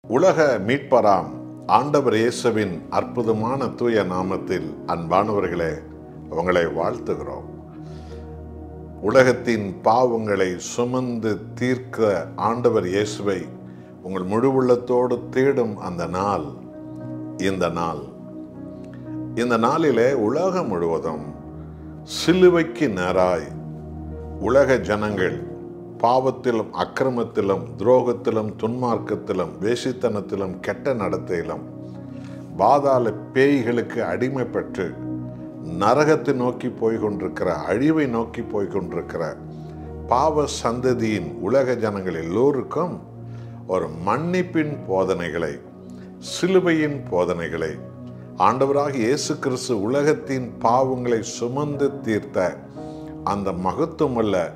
உலக மீட்பராம் ஆண்டவர் இயேசுவின் அற்புதமான தூய நாமத்தில் அன்பானவர்களே, உங்களை வாழ்த்துகிறோம். உலகத்தின் பாவங்களை சுமந்து தீர்க்க ஆண்டவர் இயேசுவை உங்கள் முழு உள்ளத்தோடு தேடும் அந்த நாள் இந்த நாளிலே உலகம் முழுவதும் சிலுவைக்கு நேராய் உலக ஜனங்கள் பாவத்திலும் அக்கிரமத்திலும் துரோகத்திலும் துன்மார்க்கத்திலும் வேசித்தனத்திலும் கெட்ட நடத்தையிலும் பாதாள பேய்களுக்கு அடிமைப்பட்டு நரகத்தை நோக்கி போய்கொண்டிருக்கிற, அழிவை நோக்கி போய்கொண்டிருக்கிற பாவ சந்ததியின் உலக ஜனங்கள் எல்லோருக்கும் ஒரு மன்னிப்பின் போதனைகளை, சிலுவையின் போதனைகளை, ஆண்டவராக இயேசு கிறிஸ்து உலகத்தின் பாவங்களை சுமந்து தீர்த்த அந்த மகத்துவமுள்ள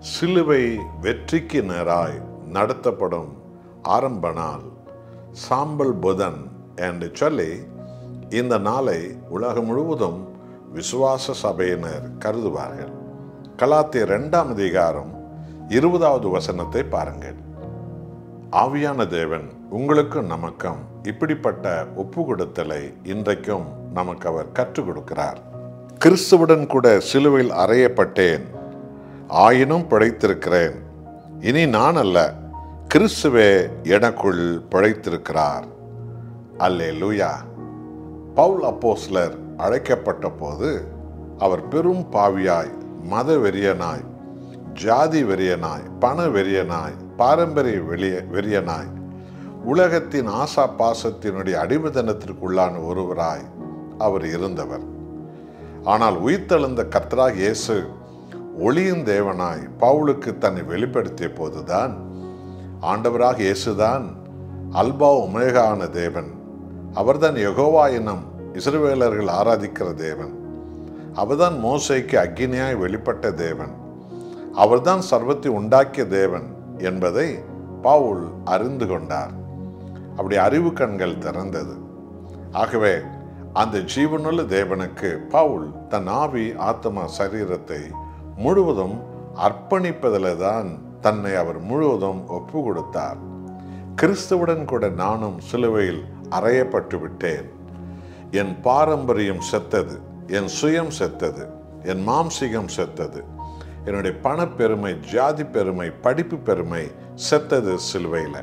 சிலுவை வெற்றிக்கு நேராய் நடத்தப்படும் ஆரம்ப நாள் சாம்பல் புதன் என்று சொல்லி இந்த நாளை உலகம் முழுவதும் விசுவாச சபையினர் கருதுவார்கள். கலாத்தியர் 2ஆம் அதிகாரம் 20வது வசனத்தை பாருங்கள். ஆவியான தேவன் உங்களுக்கு நமக்கும் இப்படிப்பட்ட ஒப்பு கொடுத்தலை இன்றைக்கும் நமக்கு அவர் கற்றுக் கொடுக்கிறார். கிறிஸ்துவுடன் கூட சிலுவையில் அறையப்பட்டேன், ஆயினும் பிழைத்திருக்கிறேன். இனி நான் அல்ல, கிறிஸ்துவே எனக்குள் பிழைத்திருக்கிறார். அல்லேலூயா. பவுல் அப்போஸ்தலர் அழைக்கப்பட்ட போது அவர் பெரும் பாவியாய், மத வெறியனாய், ஜாதி வெறியனாய், பண வெறியனாய், பாரம்பரிய வெறியனாய், உலகத்தின் ஆசா பாசத்தினுடைய அடிமைத்தனத்திற்குள்ளான ஒருவராய் அவர் இருந்தவர். ஆனால் உயிர்த்தெழுந்த கர்த்தராகிய இயேசு ஒளியின் தேவனாய் பவுலுக்கு தன்னை வெளிப்படுத்திய போதுதான் ஆண்டவராக இயேசுதான் அல்பா ஒமேகா ஆன தேவன். அவர்தான் யெகோவா எனும் இஸ்ரவேலர்கள் ஆராதிக்கிற தேவன். அவர்தான் மோசேக்கு அக்கினியாய் வெளிப்பட்ட தேவன். அவர்தான் சர்வத்தை உண்டாக்கிய தேவன் என்பதை பவுல் அறிந்து கொண்டார். அப்படி அறிவு கண்கள் திறந்தது. ஆகவே அந்த ஜீவனுள்ள தேவனுக்கு பவுல் தன் ஆவி, ஆத்மா, சரீரத்தை முழுவதும் அர்ப்பணிப்பதில் தான் தன்னை அவர் முழுவதும் ஒப்பு கொடுத்தார். கிறிஸ்துவுடன் கூட நானும் சிலுவையில் அறையப்பட்டு விட்டேன். என் பாரம்பரியம் செத்தது, என் சுயம் செத்தது, என் மாம்சீகம் செத்தது, என்னுடைய பணப்பெருமை, ஜாதி பெருமை, படிப்பு பெருமை செத்தது சிலுவையில்.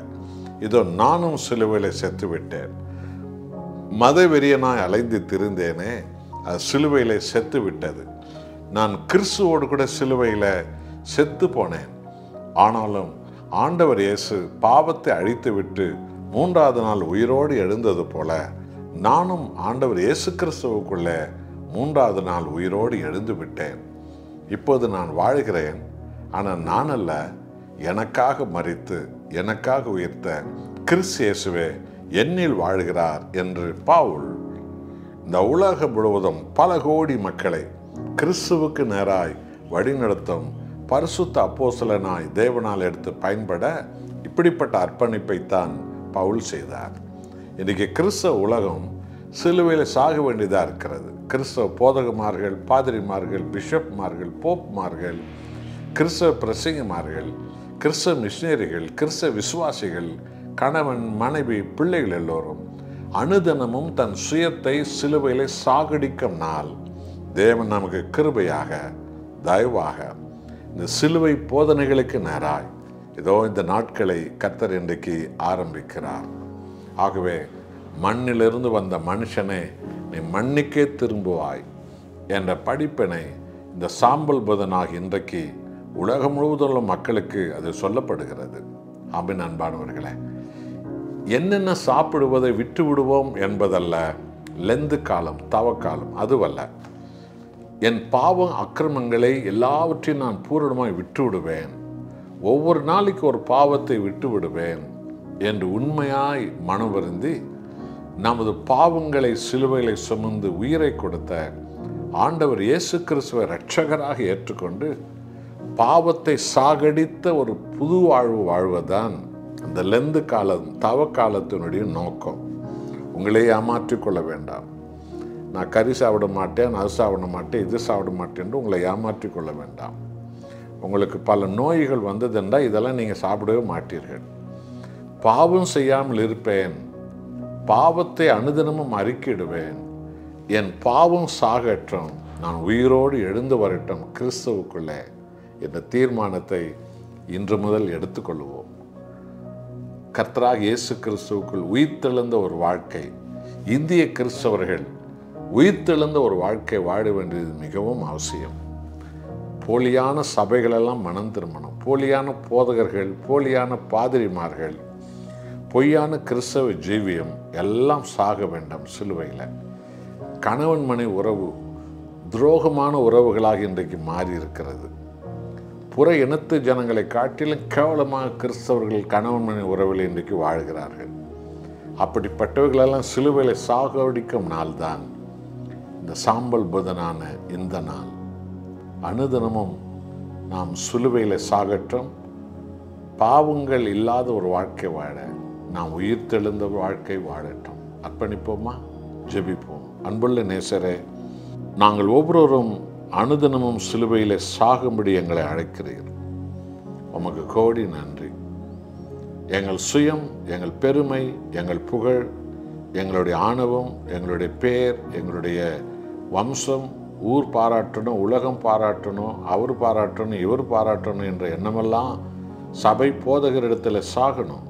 இதோ நானும் சிலுவையில் செத்து விட்டேன். மத வெறியனாய் அலைந்து திரிந்தேனே, அது சிலுவையில் செத்து விட்டது. நான் கிறிஸ்துவோடு கூட சிலுவையில் செத்து போனேன். ஆனாலும் ஆண்டவர் இயேசு பாவத்தை அழித்து விட்டு 3வது நாள் உயிரோடு எழுந்தது போல நானும் ஆண்டவர் இயேசு கிறிஸ்துவுக்குள்ளே 3வது நாள் உயிரோடு எழுந்து விட்டேன். இப்போது நான் வாழ்கிறேன், ஆனால் நான் அல்ல, எனக்காக மரித்து எனக்காக உயிர்த்த கிறிஸ்து இயேசுவே என்னில் வாழ்கிறார் என்று பவுல் இந்த உலகம் முழுவதும் பல கோடி மக்களை கிறிஸ்துவுக்கு நேராய் வழிநடத்தும் பரிசுத்த அப்போஸ்தலனாய் தேவனால் எடுத்து பயன்பட இப்படிப்பட்ட அர்ப்பணிப்பைத்தான் பவுல் செய்தார். இன்றைக்கு கிறிஸ்தவ உலகம் சிலுவையில் சாக வேண்டியதாக இருக்கிறது. கிறிஸ்தவ போதகமார்கள், பாதிரிமார்கள், பிஷப்மார்கள், போப்மார்கள், கிறிஸ்தவ பிரசங்கமார்கள், கிறிஸ்தவ மிஷினரிகள், கிறிஸ்தவ விசுவாசிகள், கணவன், மனைவி, பிள்ளைகள் எல்லோரும் அனுதினமும் தன் சுயத்தை சிலுவையிலே சாகடிக்கும் நாள் தேவன் நமக்கு கிருபையாக, தயவாக இந்த சிலுவை போதனைகளுக்கு நேராய் இதோ இந்த நாட்களை கர்த்தர் இன்றைக்கு ஆரம்பிக்கிறார். ஆகவே மண்ணிலிருந்து வந்த மனுஷனே, நீ மண்ணுக்கே திரும்புவாய் என்ற படிப்பினை இந்த சாம்பல் புதனாகி இன்றைக்கு உலகம் முழுவதும் உள்ள மக்களுக்கு அது சொல்லப்படுகிறது. ஆமென். அன்பானவர்களே, என்னென்ன சாப்பிடுவதை விட்டு விடுவோம் என்பதல்ல, லெந்து காலம், தவக்காலம் அதுவல்ல. என் பாவம் அக்கிரமங்களை எல்லாவற்றையும் நான் பூரணமாய் விட்டு விடுவேன், ஒவ்வொரு நாளைக்கு ஒரு பாவத்தை விட்டு விடுவேன் என்று உண்மையாய் மனம் வருந்தி நமது பாவங்களை சிலுவைகளை சுமந்து உயிரை கொடுத்த ஆண்டவர் இயேசு கிறிஸ்துவை இரட்சகராக ஏற்றுக்கொண்டு பாவத்தை சாகடித்த ஒரு புது வாழ்வு வாழ்வதுதான் அந்த லெந்து காலம், தவக்காலத்தினுடைய நோக்கம். உங்களே ஏமாற்றிக்கொள்ள வேண்டாம். நான் கறி சாப்பிட மாட்டேன், அது சாப்பிட மாட்டேன், இது சாப்பிட மாட்டேன் என்று உங்களை ஏமாற்றிக்கொள்ள வேண்டாம். உங்களுக்கு பல நோய்கள் வந்ததுண்டா இதெல்லாம் நீங்கள் சாப்பிடவே மாட்டீர்கள். பாவம் செய்யாமல் இருப்பேன், பாவத்தை அனுதினமும் அறிக்கையிடுவேன், என் பாவம் சாகட்டும், நான் உயிரோடு எழுந்து வரட்டும் கிறிஸ்துவுக்குள்ளே என்ற தீர்மானத்தை இன்று முதல் எடுத்துக்கொள்வோம். கர்த்தராக இயேசு கிறிஸ்துவுக்குள் உயிர்த்தெழுந்த ஒரு வாழ்க்கை, இந்திய கிறிஸ்தவர்கள் உயிர்த்தெழுந்த ஒரு வாழ்க்கை வாழ வேண்டியது மிகவும் அவசியம். போலியான சபைகளெல்லாம் மனம் திரும்பணும். போலியான போதகர்கள், போலியான பாதிரிமார்கள், பொய்யான கிறிஸ்தவ ஜீவியம் எல்லாம் சாக வேண்டும் சிலுவையில். கணவன் மனைவி உறவு துரோகமான உறவுகளாக இன்றைக்கு மாறி இருக்கிறது. புற இனத்து ஜனங்களை காட்டிலும் கேவலமாக கிறிஸ்தவர்கள் கணவன் மனைவி உறவில் இன்றைக்கு வாழ்கிறார்கள். அப்படிப்பட்டவர்களெல்லாம் சிலுவையில் சாகடிக்கும் நாள் தான் இந்த சாம்பல் புதனான இந்த நாள். அனுதினமும் நாம் சிலுவையில் சாகட்டும், பாவங்கள் இல்லாத ஒரு வாழ்க்கை வாழ நாம் உயிர்த்தெழுந்த வாழ்க்கை வாழட்டும். அர்ப்பணிப்போமா? ஜெபிப்போம். அன்புள்ள நேசரே, நாங்கள் ஒவ்வொருவரும் அனுதினமும் சிலுவையில் சாகும்படி எங்களை அழைக்கிறீர். உமக்கு கோடி நன்றி. எங்கள் சுயம், எங்கள் பெருமை, எங்கள் புகழ், எங்களுடைய ஆணவம், எங்களுடைய பேர், எங்களுடைய வம்சம், ஊர் பாராட்டணும், உலகம் பாராட்டணும், அவர் பாராட்டணும், இவர் பாராட்டணும் என்ற எண்ணமெல்லாம் சபை போதகரிடத்தில் சாகணும்,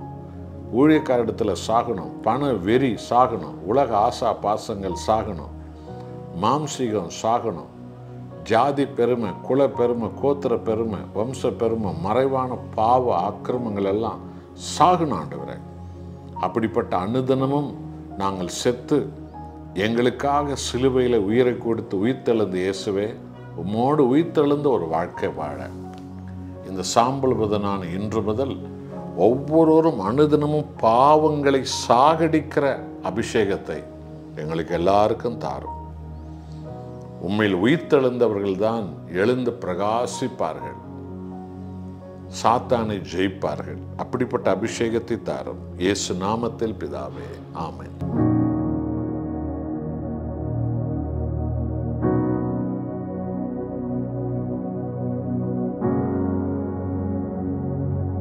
ஊழியக்காரிடத்தில் சாகணும், பண வெறி சாகணும், உலக ஆசா பாசங்கள் சாகணும், மாம்சீகம் சாகணும், ஜாதி பெருமை, குல பெருமை, கோத்திர பெருமை, வம்ச பெருமை, மறைவான பாவ ஆக்கிரமங்கள் எல்லாம் சாகணும் ஆண்டவரே. அப்படிப்பட்ட அனுதினமும் நாங்கள் செத்து எங்களுக்காக சிலுவையில் உயிரை கொடுத்து உயிர்த்தெழுந்த இயேசுவே, உம்மோடு உயிர்த்தெழுந்த ஒரு வாழ்க்கை வாழ இந்த சாம்பல் புதனான இன்று முதல் ஒவ்வொருவரும் அனுதினமும் பாவங்களை சாகடிக்கிற அபிஷேகத்தை எங்களுக்கு எல்லாருக்கும் தாரும். உண்மையில் உயிர்த்தெழுந்தவர்கள்தான் எழுந்து பிரகாசிப்பார்கள், சாத்தானை ஜெயிப்பார்கள். அப்படிப்பட்ட அபிஷேகத்தை தாரும். இயேசு நாமத்தில் பிதாவே, ஆமென்.